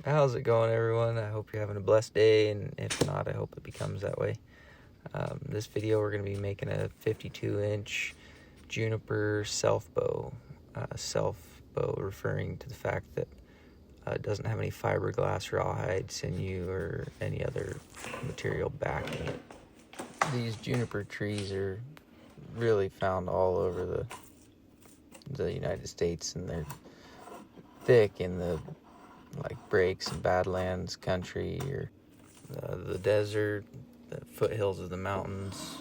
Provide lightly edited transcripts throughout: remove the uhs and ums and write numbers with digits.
How's it going, everyone? I hope you're having a blessed day, and if not, I hope it becomes that way. This video, we're going to be making a 52-inch Juniper Self Bow. Self Bow referring to the fact that it doesn't have any fiberglass, rawhide, sinew, or any other material backing it. These juniper trees are really found all over the United States, and they're thick in the breaks and badlands country, or the desert, the foothills of the mountains.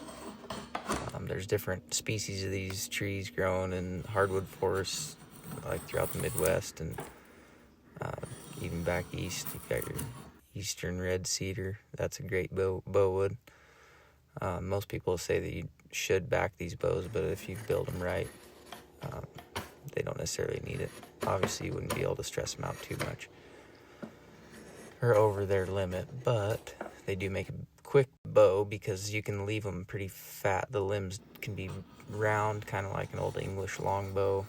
There's different species of these trees grown in hardwood forests throughout the Midwest, and even back east you've got your eastern red cedar. That's a great bowwood. Most people say that you should back these bows, but if you build them right, they don't necessarily need it. Obviously you wouldn't be able to stress them out too much or over their limit, but they do make a quick bow because you can leave them pretty fat. The limbs can be round, kind of like an old English longbow,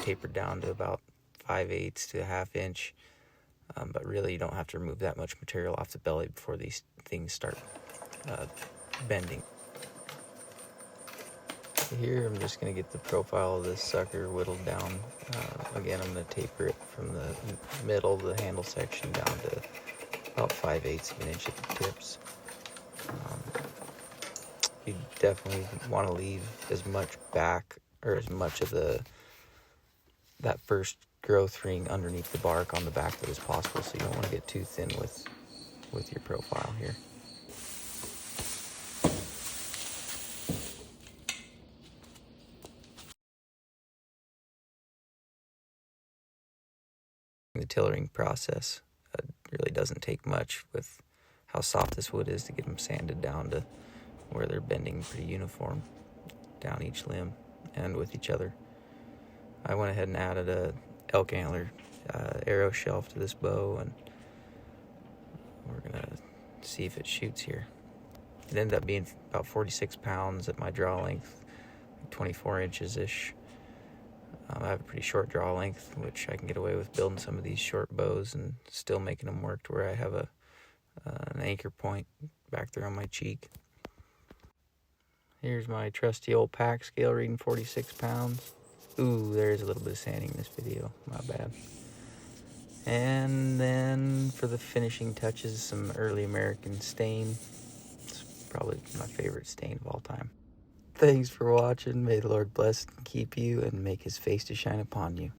tapered down to about 5/8 to a ½ inch, but really you don't have to remove that much material off the belly before these things start bending. Here I'm just going to get the profile of this sucker whittled down. Again, I'm going to taper it from the middle of the handle section down to about 5/8 of an inch at the tips. You definitely want to leave as much back, or as much of that first growth ring underneath the bark on the back of it as possible, so you don't want to get too thin with your profile here. The tillering process really doesn't take much with how soft this wood is to get them sanded down to where they're bending pretty uniform down each limb and with each other. I went ahead and added a elk antler arrow shelf to this bow, and we're gonna see if it shoots here. It ended up being about 46 pounds at my draw length, 24 inches ish. I have a pretty short draw length, which I can get away with building some of these short bows and still making them work to where I have an anchor point back there on my cheek. Here's my trusty old pack scale reading 46 pounds. Ooh, there's a little bit of sanding in this video, my bad. And then for the finishing touches, some early American stain. It's probably my favorite stain of all time. Thanks for watching. May the Lord bless and keep you, and make his face to shine upon you.